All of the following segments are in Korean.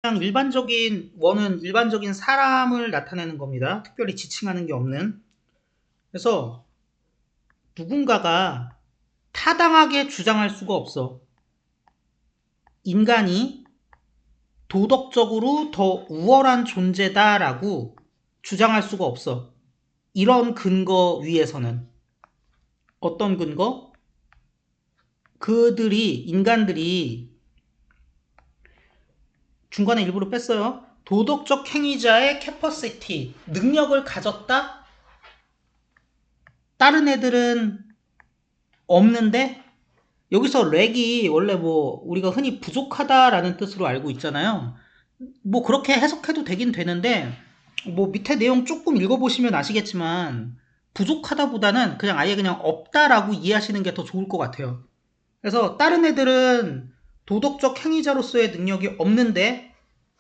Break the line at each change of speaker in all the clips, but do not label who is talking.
그냥 일반적인 원은 일반적인 사람을 나타내는 겁니다. 특별히 지칭하는 게 없는. 그래서 누군가가 타당하게 주장할 수가 없어. 인간이 도덕적으로 더 우월한 존재다라고 주장할 수가 없어. 이런 근거 위에서는. 어떤 근거? 인간들이 중간에 일부러 뺐어요. 도덕적 행위자의 캐퍼시티, 능력을 가졌다? 다른 애들은 없는데? 여기서 렉이 원래 뭐 우리가 흔히 부족하다라는 뜻으로 알고 있잖아요. 뭐 그렇게 해석해도 되긴 되는데 뭐 밑에 내용 조금 읽어보시면 아시겠지만 부족하다보다는 그냥 아예 그냥 없다라고 이해하시는 게 더 좋을 것 같아요. 그래서 다른 애들은 도덕적 행위자로서의 능력이 없는데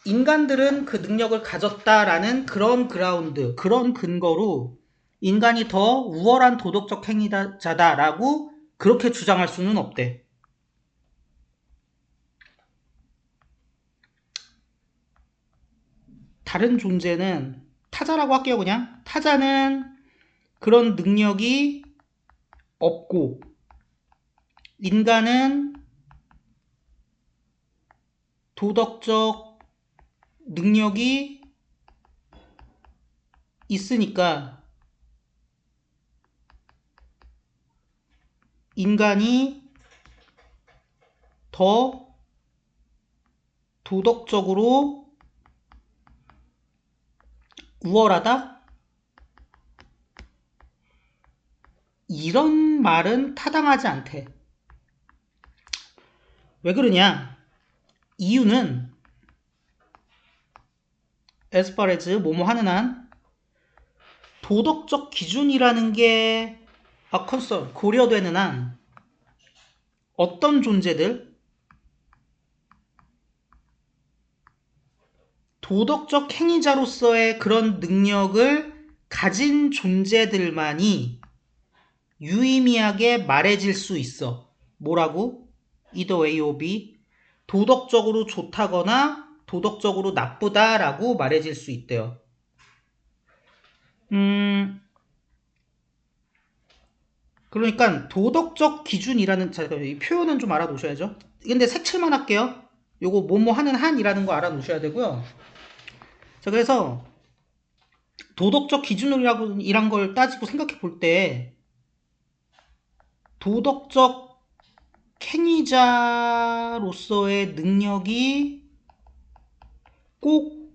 인간들은 그 능력을 가졌다라는 그런 그라운드, 그런 근거로 인간이 더 우월한 도덕적 행위자다라고 그렇게 주장할 수는 없대. 다른 존재는 타자라고 할게요, 그냥. 타자는 그런 능력이 없고 인간은 도덕적 능력이 있으니까 인간이 더 도덕적으로 우월하다? 이런 말은 타당하지 않대. 왜 그러냐? 이유는 as far as 뭐뭐 하는 한 도덕적 기준이라는 게 concern, 고려되는 한 어떤 존재들, 도덕적 행위자로서의 그런 능력을 가진 존재들만이 유의미하게 말해질 수 있어. 뭐라고? either A or B. 도덕적으로 좋다거나 도덕적으로 나쁘다라고 말해질 수 있대요. 그러니까 도덕적 기준이라는 이 표현은 좀 알아놓으셔야죠. 근데 색칠만 할게요. 요거 뭐뭐 하는 한이라는 거 알아놓으셔야 되고요. 자, 그래서 도덕적 기준이라고 이란 걸 따지고 생각해 볼 때 도덕적 행위자로서의 능력이 꼭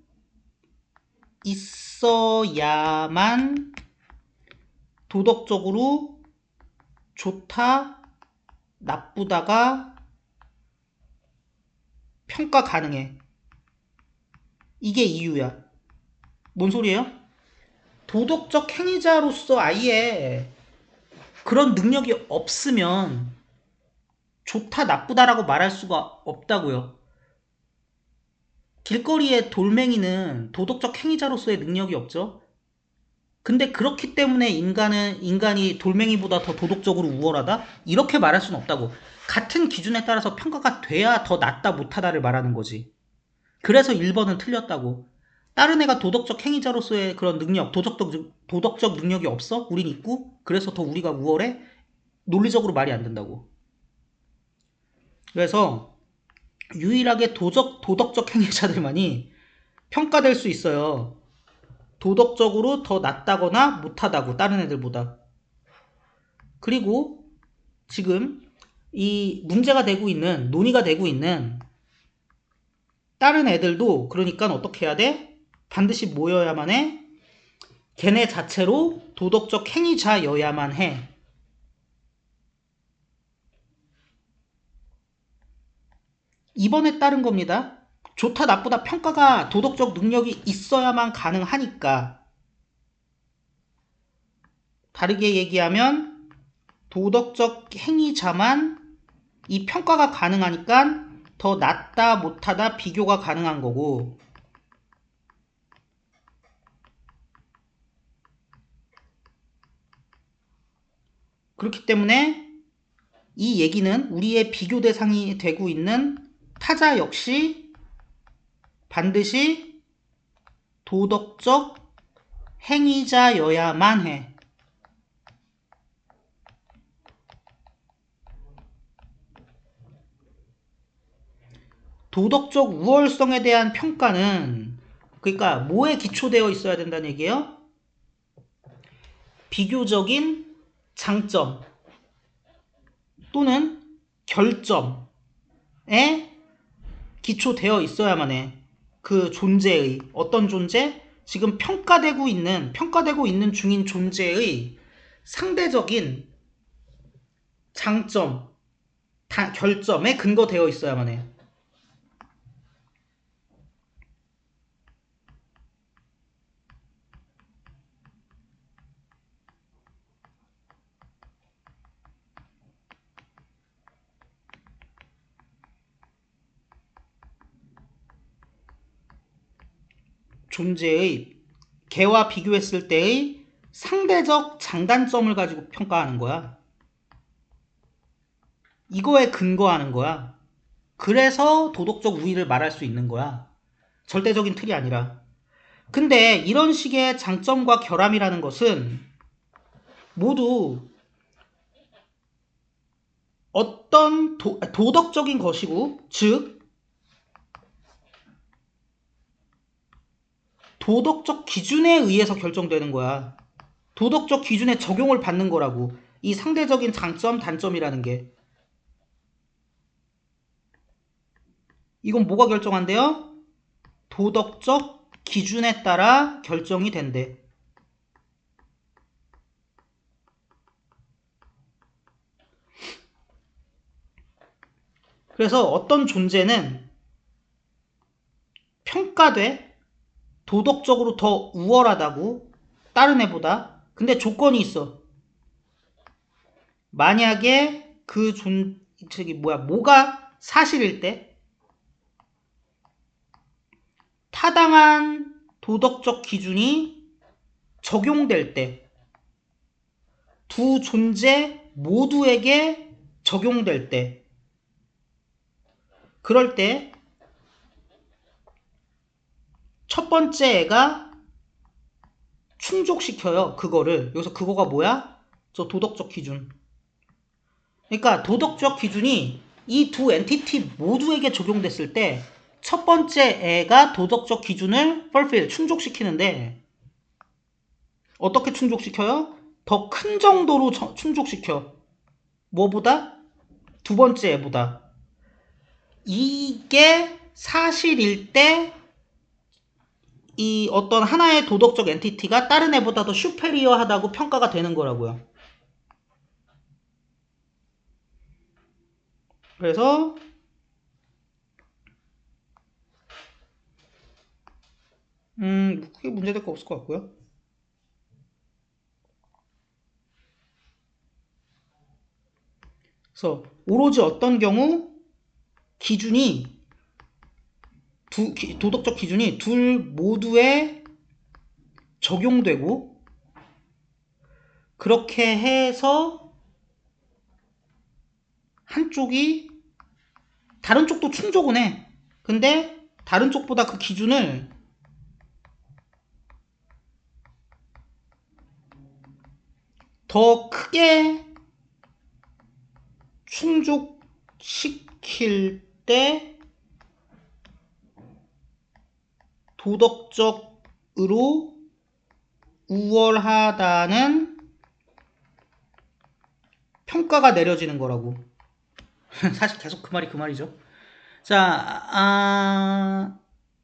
있어야만 도덕적으로 좋다, 나쁘다가 평가 가능해. 이게 이유야. 뭔 소리예요? 도덕적 행위자로서 아예 그런 능력이 없으면 좋다, 나쁘다라고 말할 수가 없다고요. 길거리의 돌멩이는 도덕적 행위자로서의 능력이 없죠. 근데 그렇기 때문에 인간이 돌멩이보다 더 도덕적으로 우월하다? 이렇게 말할 수는 없다고. 같은 기준에 따라서 평가가 돼야 더 낫다, 못하다를 말하는 거지. 그래서 1번은 틀렸다고. 다른 애가 도덕적 행위자로서의 그런 능력, 도덕적 능력이 없어? 우린 있고? 그래서 더 우리가 우월해? 논리적으로 말이 안 된다고. 그래서 유일하게 도덕적 행위자들만이 평가될 수 있어요. 도덕적으로 더 낫다거나 못하다고, 다른 애들보다. 그리고 지금 이 문제가 되고 있는, 논의가 되고 있는 다른 애들도 그러니까 어떻게 해야 돼? 반드시 모여야만 해? 걔네 자체로 도덕적 행위자여야만 해. 이번에 따른 겁니다. 좋다 나쁘다 평가가 도덕적 능력이 있어야만 가능하니까. 다르게 얘기하면 도덕적 행위자만 이 평가가 가능하니까 더 낫다 못하다 비교가 가능한 거고, 그렇기 때문에 이 얘기는 우리의 비교 대상이 되고 있는 타자 역시 반드시 도덕적 행위자여야만 해. 도덕적 우월성에 대한 평가는 그러니까 뭐에 기초되어 있어야 된다는 얘기예요? 비교적인 장점 또는 결점에 기초되어 있어야만 해. 그 존재의 어떤 존재? 지금 평가되고 있는 중인 존재의 상대적인 장점, 결점에 근거되어 있어야만 해. 존재의 개와 비교했을 때의 상대적 장단점을 가지고 평가하는 거야. 이거에 근거하는 거야. 그래서 도덕적 우위를 말할 수 있는 거야. 절대적인 틀이 아니라. 근데 이런 식의 장점과 결함이라는 것은 모두 어떤 도덕적인 것이고, 즉 도덕적 기준에 의해서 결정되는 거야. 도덕적 기준에 적용을 받는 거라고. 이 상대적인 장점, 단점이라는 게. 이건 뭐가 결정한대요? 도덕적 기준에 따라 결정이 된대. 그래서 어떤 존재는 평가돼 도덕적으로 더 우월하다고 다른 애보다. 근데 조건이 있어. 만약에 뭐가 사실일 때, 타당한 도덕적 기준이 적용될 때, 두 존재 모두에게 적용될 때, 그럴 때 첫 번째 애가 충족시켜요. 그거를. 여기서 그거가 뭐야? 저 도덕적 기준. 그러니까 도덕적 기준이 이 두 엔티티 모두에게 적용됐을 때 첫 번째 애가 도덕적 기준을 fulfill, 충족시키는데 어떻게 충족시켜요? 더 큰 정도로 충족시켜. 뭐보다? 두 번째 애보다. 이게 사실일 때 이 어떤 하나의 도덕적 엔티티가 다른 애보다 더 슈페리어하다고 평가가 되는 거라고요. 그래서 크게 문제될 거 없을 것 같고요. 그래서 오로지 어떤 경우 기준이 도덕적 기준이 둘 모두에 적용되고 그렇게 해서 한쪽이 다른 쪽도 충족은 해. 근데 다른 쪽보다 그 기준을 더 크게 충족시킬 때 도덕적으로 우월하다는 평가가 내려지는 거라고. 사실 계속 그 말이 그 말이죠. 자,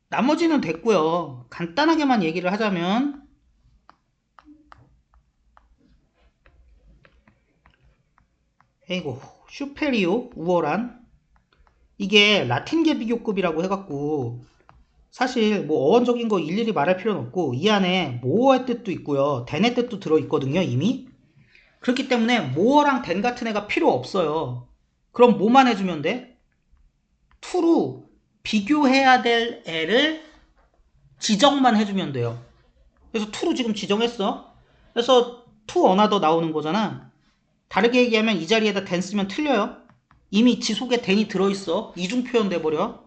나머지는 됐고요. 간단하게만 얘기를 하자면 슈페리오, 우월한, 이게 라틴계 비교급이라고 해갖고 사실 뭐 어원적인 거 일일이 말할 필요는 없고 이 안에 모어의 뜻도 있고요, 댄의 뜻도 들어있거든요 이미. 그렇기 때문에 모어랑 댄 같은 애가 필요 없어요. 그럼 뭐만 해주면 돼? to로 비교해야 될 애를 지정만 해주면 돼요. 그래서 to로 지금 지정했어. 그래서 to another 나오는 거잖아. 다르게 얘기하면 이 자리에다 댄 쓰면 틀려요. 이미 지 속에 댄이 들어있어. 이중 표현 돼버려.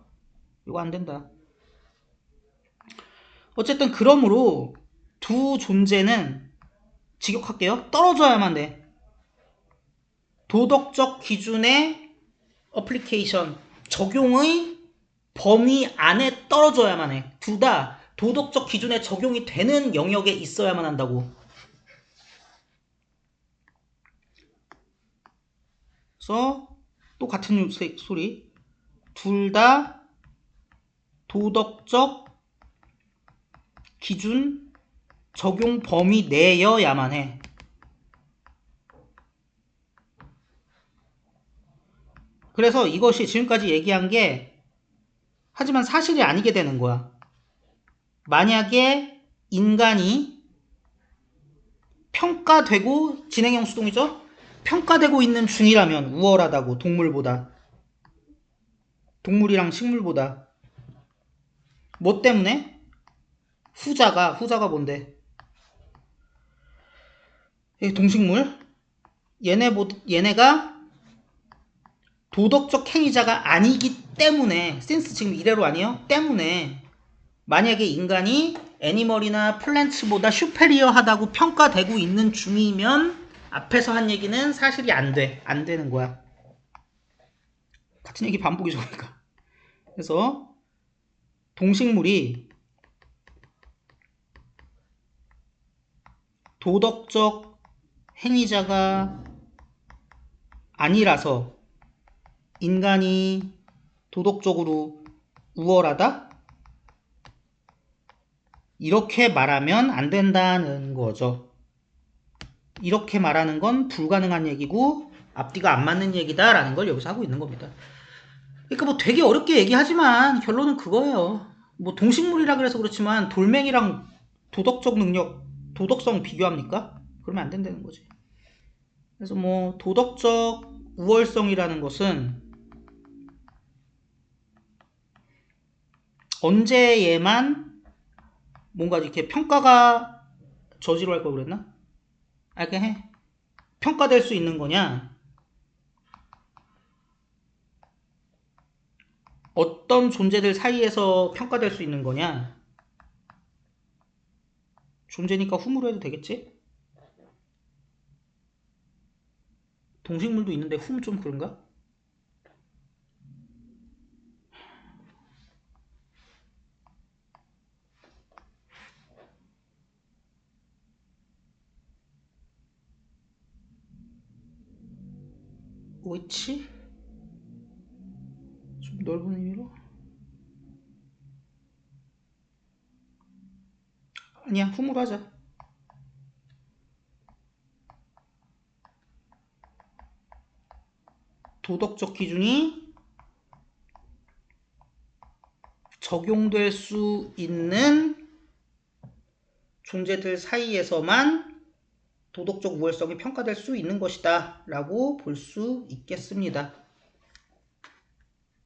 이거 안 된다. 어쨌든 그러므로 두 존재는 직역할게요. 떨어져야만 돼. 도덕적 기준의 어플리케이션, 적용의 범위 안에 떨어져야만 해. 둘 다 도덕적 기준에 적용이 되는 영역에 있어야만 한다고. 그래서 또 같은 소리. 둘 다 도덕적 기준 적용 범위 내여야만 해. 그래서 이것이 지금까지 얘기한 게 하지만 사실이 아니게 되는 거야. 만약에 인간이 평가되고 진행형 수동이죠? 평가되고 있는 중이라면 우월하다고 동물이랑 식물보다 뭐 때문에? 후자가 뭔데? 동식물 얘네가 도덕적 행위자가 아니기 때문에 센스 지금 이래로 아니에요? 때문에 만약에 인간이 애니멀이나 플랜츠보다 슈페리어하다고 평가되고 있는 중이면 앞에서 한 얘기는 사실이 안 되는 거야. 같은 얘기 반복이죠. 그러니까. 그래서 동식물이 도덕적 행위자가 아니라서 인간이 도덕적으로 우월하다? 이렇게 말하면 안 된다는 거죠. 이렇게 말하는 건 불가능한 얘기고 앞뒤가 안 맞는 얘기다라는 걸 여기서 하고 있는 겁니다. 그러니까 뭐 되게 어렵게 얘기하지만 결론은 그거예요. 뭐 동식물이라 그래서 그렇지만 돌멩이랑 도덕성 비교합니까? 그러면 안 된다는 거지. 그래서 뭐 도덕적 우월성이라는 것은 언제에만 뭔가 이렇게 평가가 저지로 할 걸 그랬나? 그냥 해. 평가될 수 있는 거냐? 어떤 존재들 사이에서 평가될 수 있는 거냐? 존재니까 흠으로 해도 되겠지? 동식물도 있는데 흠 좀 그런가? 옳지? 좀 넓은 의미로? 아니야, 흠으로 하자. 도덕적 기준이 적용될 수 있는 존재들 사이에서만 도덕적 우월성이 평가될 수 있는 것이다 라고 볼 수 있겠습니다.